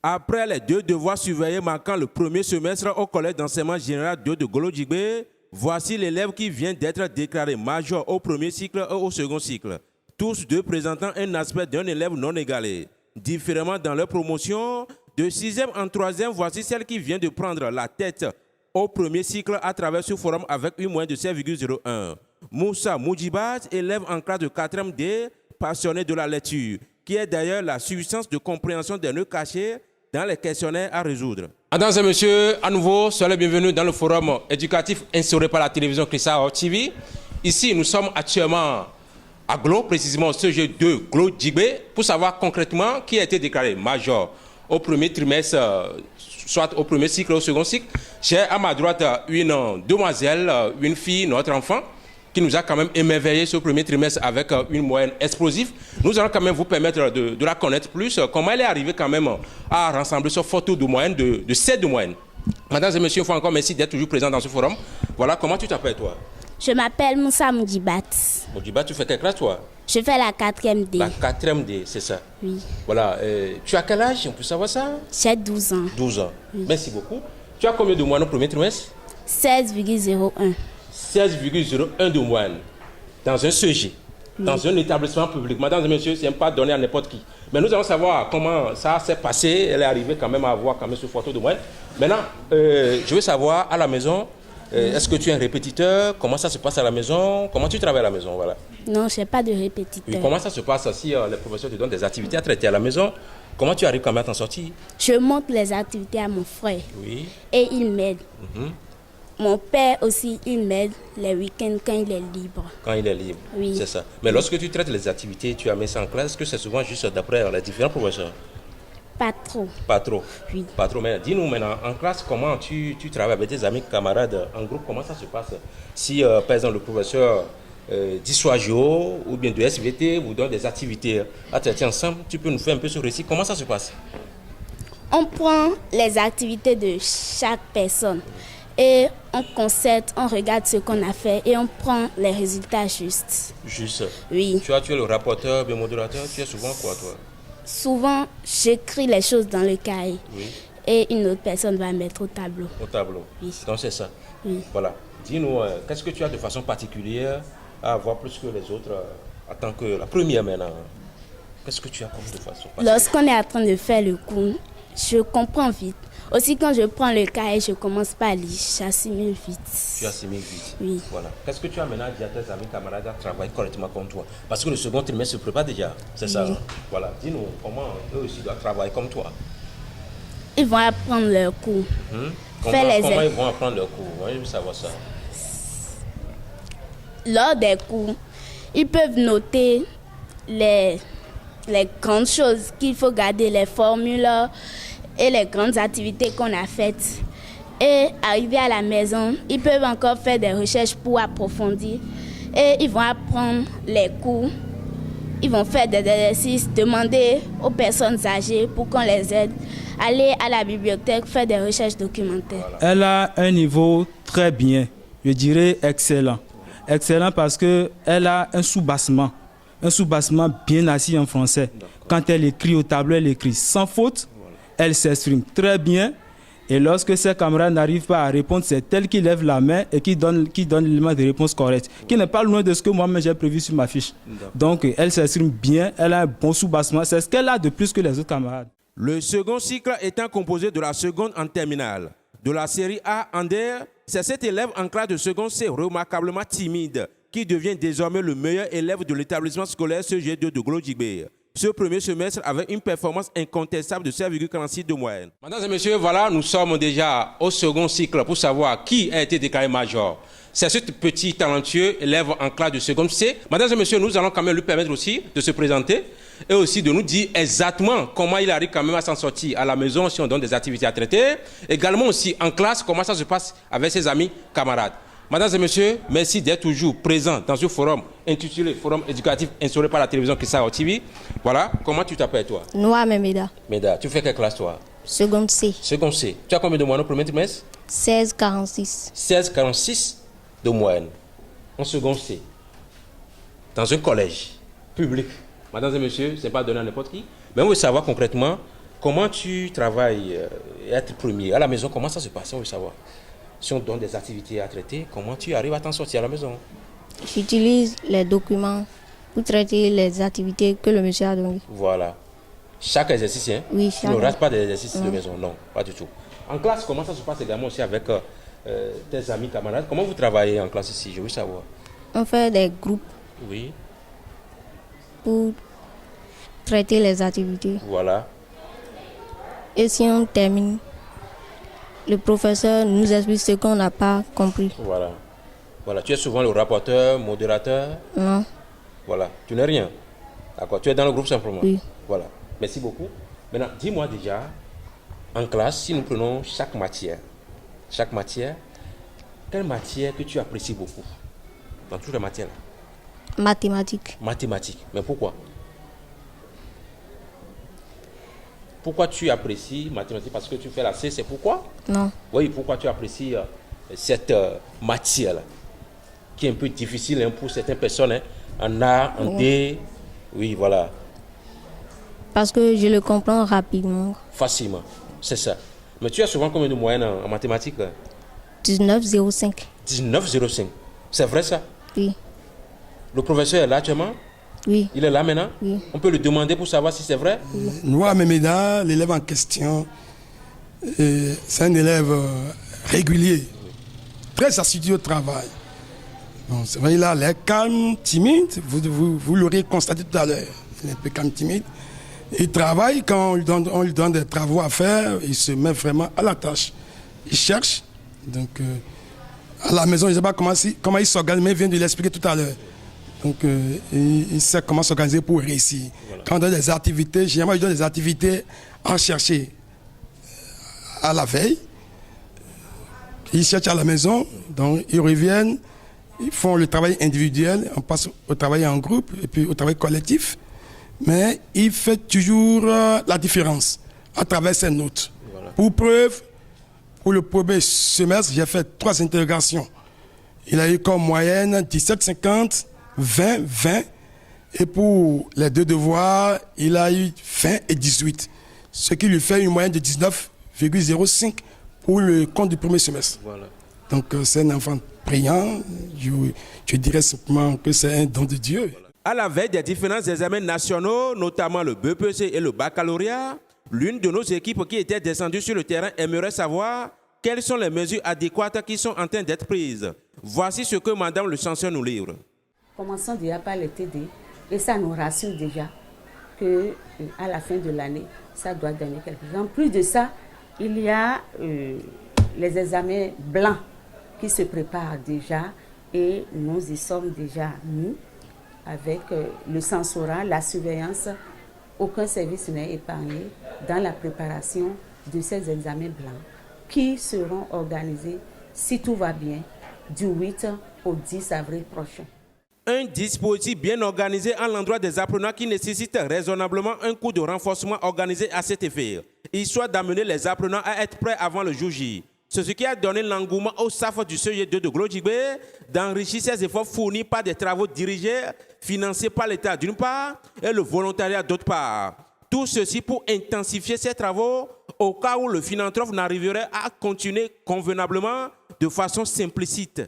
Après les 2 devoirs surveillés marquant le premier semestre au collège d'enseignement général de Golo-Djibé, voici l'élève qui vient d'être déclaré major au premier cycle et au second cycle. Tous deux présentant un aspect d'un élève non égalé. Différemment dans leur promotion, de 6e en 3e, voici celle qui vient de prendre la tête au premier cycle à travers ce forum avec une moyenne de 7,01. Moussa Moujibat, élève en classe de 4e D, passionné de la lecture, qui est d'ailleurs la substance de compréhension des nœuds cachés dans les questionnaires à résoudre. Mesdames et messieurs, à nouveau, soyez les bienvenus dans le forum éducatif instauré par la télévision Crissar TV. Ici, nous sommes actuellement à Glo, précisément au CG2 Glo-Djibé, pour savoir concrètement qui a été déclaré major au premier trimestre, soit au premier cycle ou au second cycle. J'ai à ma droite une demoiselle, une fille, notre enfant, qui nous a quand même émerveillé ce premier trimestre avec une moyenne explosive. Nous allons quand même vous permettre de la connaître plus, comment elle est arrivée quand même à rassembler ce fort taux de moyenne, de 7 de moyenne. Mesdames et messieurs, une fois encore, merci d'être toujours présent dans ce forum. Voilà, comment tu t'appelles toi? Je m'appelle Moussa Moujibat. Moujibat, tu fais quelle classe toi? Je fais la 4e D. La 4e D, c'est ça? Oui. Voilà, tu as quel âge? On peut savoir ça? J'ai 12 ans. 12 ans. Oui. Merci beaucoup. Tu as combien de moyenne au premier trimestre? 16,01. 16,01 de moyenne dans un CG, dans un établissement public. Mesdames et messieurs, ce n'est pas donné à n'importe qui. Mais nous allons savoir comment ça s'est passé. Elle est arrivée quand même à avoir quand même ce photo de moyenne. Maintenant, je veux savoir à la maison, est-ce que tu es un répétiteur? Comment ça se passe à la maison? Comment tu travailles à la maison? Voilà. Non, je n'ai pas de répétiteur. Oui, comment ça se passe si les professeurs te donnent des activités à traiter à la maison? Comment tu arrives quand même à t'en sortir? Je montre les activités à mon frère. Oui. Et il m'aide. Mon père aussi, il m'aide les week-ends quand il est libre. Quand il est libre, oui. C'est ça. Mais lorsque tu traites les activités, tu as mis ça en classe, est-ce que c'est souvent juste d'après les différents professeurs? Pas trop. Pas trop? Oui. Pas trop, mais dis-nous maintenant, en classe, comment tu travailles avec tes amis, camarades, en groupe, comment ça se passe? Si, par exemple, le professeur d'histoire-géo ou bien de SVT vous donne des activités à traiter ensemble, tu peux nous faire un peu ce récit, comment ça se passe? On prend les activités de chaque personne. Et on concerte, on regarde ce qu'on a fait et on prend les résultats justes. Juste? Oui. Tu es le rapporteur, le modérateur, tu es souvent quoi toi? Souvent, j'écris les choses dans le cahier. Oui. Et une autre personne va mettre au tableau. Au tableau? Oui. Donc c'est ça? Oui. Voilà. Dis-nous, qu'est-ce que tu as de façon particulière à avoir plus que les autres en tant que la première maintenant? Qu'est-ce que tu as comme de façon particulière? Lorsqu'on est en train de faire le cours, je comprends vite. Aussi, quand je prends le cahier, je commence pas à lire, j'assimile vite. Tu assimiles vite? Oui. Voilà. Qu'est-ce que tu as maintenant dit à tes amis, camarades à travailler correctement comme toi? Parce que le second trimestre se prépare déjà, c'est ça? Hein? Voilà. Dis-nous, comment eux aussi doivent travailler comme toi? Ils vont apprendre leur cours. Comment ils vont apprendre leur cours? Moi, je veux savoir ça. Lors des cours, ils peuvent noter les grandes choses qu'il faut garder, les formules et les grandes activités qu'on a faites. Et arriver à la maison, ils peuvent encore faire des recherches pour approfondir. Et ils vont apprendre les cours. Ils vont faire des exercices, demander aux personnes âgées pour qu'on les aide. Aller à la bibliothèque, faire des recherches documentaires. Elle a un niveau très bien, je dirais excellent. Excellent parce qu'elle a un sous-bassement bien assis en français. Quand elle écrit au tableau, elle écrit sans faute. Elle s'exprime très bien et lorsque ses camarades n'arrivent pas à répondre, c'est elle qui lève la main et qui donne l'élément de réponse correct, qui n'est pas loin de ce que moi-même j'ai prévu sur ma fiche. Donc elle s'exprime bien, elle a un bon sous-bassement, c'est ce qu'elle a de plus que les autres camarades. Le second cycle étant composé de la seconde en terminale. De la série A en DR, c'est cet élève en classe de seconde C remarquablement timide qui devient désormais le meilleur élève de l'établissement scolaire CG2 de Golo-Djibé. Ce premier semestre avec une performance incontestable de 7,46 de moyenne. Mesdames et messieurs, voilà, nous sommes déjà au second cycle pour savoir qui a été déclaré major. C'est ce petit talentueux élève en classe de seconde C. Mesdames et messieurs, nous allons quand même lui permettre aussi de se présenter et aussi de nous dire exactement comment il arrive quand même à s'en sortir à la maison si on donne des activités à traiter. Également aussi en classe, comment ça se passe avec ses amis, camarades. Mesdames et messieurs, merci d'être toujours présents dans ce forum intitulé Forum éducatif instauré par la télévision Crissar TV. Voilà, comment tu t'appelles toi? Noah Meda. Meda, tu fais quelle classe toi? Seconde C. Seconde C. Tu as combien de moyenne au premier trimestre? 16,46. 16,46 de moyenne en seconde C. Dans un collège public. Mesdames et messieurs, ce n'est pas donné à n'importe qui. Mais on veut savoir concrètement comment tu travailles être premier à la maison? Comment ça se passe? On veut savoir. Si on donne des activités à traiter, comment tu arrives à t'en sortir à la maison? J'utilise les documents pour traiter les activités que le monsieur a données. Voilà. Chaque exercice, hein? Oui, Tu ne chaque- rates pas d'exercice de maison, non, pas du tout. En classe, comment ça se passe également aussi avec tes amis, camarades? Comment vous travaillez en classe ici? Je veux savoir. On fait des groupes Oui, pour traiter les activités. voilà. Et si on termine, le professeur nous explique ce qu'on n'a pas compris. Voilà. Voilà. Tu es souvent le rapporteur, modérateur. Non, Voilà. Tu n'es rien. D'accord. Tu es dans le groupe simplement. Oui. Voilà. Merci beaucoup. Maintenant, dis-moi déjà, en classe, si nous prenons chaque matière, quelle matière que tu apprécies beaucoup dans toutes les matières? mathématiques. Mathématiques. Mais pourquoi? Pourquoi tu apprécies mathématiques? Parce que tu fais la C, c'est pourquoi? Non, Oui, pourquoi tu apprécies cette matière-là, qui est un peu difficile hein, pour certaines personnes, hein, en A, en D, oui, voilà, parce que je le comprends rapidement. facilement, c'est ça. Mais tu as souvent combien de moyenne en mathématiques? 19,05. 19,05. C'est vrai ça? Oui, Le professeur est là actuellement? oui, Il est là maintenant? Oui. On peut le demander pour savoir si c'est vrai? Noah Memeda, l'élève en question, c'est un élève régulier, très assidu au travail. Bon, c'est vrai, il a l'air calme, timide, vous l'aurez constaté tout à l'heure. Il est un peu calme, timide. Il travaille, quand on lui donne des travaux à faire, il se met vraiment à la tâche. Il cherche. Donc, à la maison, je ne sais pas comment il s'organise, mais il vient de l'expliquer tout à l'heure. Donc, il sait comment s'organiser pour réussir. Voilà. Quand on donne des activités, généralement, il donne des activités à chercher à la veille. Ils cherchent à la maison, donc ils reviennent, ils font le travail individuel, on passe au travail en groupe et puis au travail collectif. Mais il fait toujours la différence à travers ses notes. Voilà. Pour preuve, pour le premier semestre, j'ai fait 3 interrogations. Il a eu comme moyenne 17,50, 20, 20. Et pour les 2 devoirs, il a eu 20 et 18. Ce qui lui fait une moyenne de 19,05 pour le compte du premier semestre. Voilà. Donc c'est un enfant brillant. Je dirais simplement que c'est un don de Dieu. À la veille des différents examens nationaux, notamment le BPC et le baccalauréat, l'une de nos équipes qui était descendue sur le terrain aimerait savoir quelles sont les mesures adéquates qui sont en train d'être prises. Voici ce que Madame le censeur nous livre. Commençons déjà par les TD et ça nous rassure déjà qu'à la fin de l'année, ça doit donner quelque chose. En plus de ça, il y a les examens blancs qui se préparent déjà et nous y sommes déjà, nous, avec le censorat, la surveillance. Aucun service n'est épargné dans la préparation de ces examens blancs qui seront organisés, si tout va bien, du 8 au 10 avril prochain. Un dispositif bien organisé à l'endroit des apprenants qui nécessite raisonnablement un coup de renforcement organisé à cet effet, histoire d'amener les apprenants à être prêts avant le jour J. C'est ce qui a donné l'engouement au SAF du CG2 de Glodjibé d'enrichir ses efforts fournis par des travaux dirigés, financés par l'État d'une part et le volontariat d'autre part. Tout ceci pour intensifier ces travaux au cas où le philanthrope n'arriverait à continuer convenablement de façon simplicite.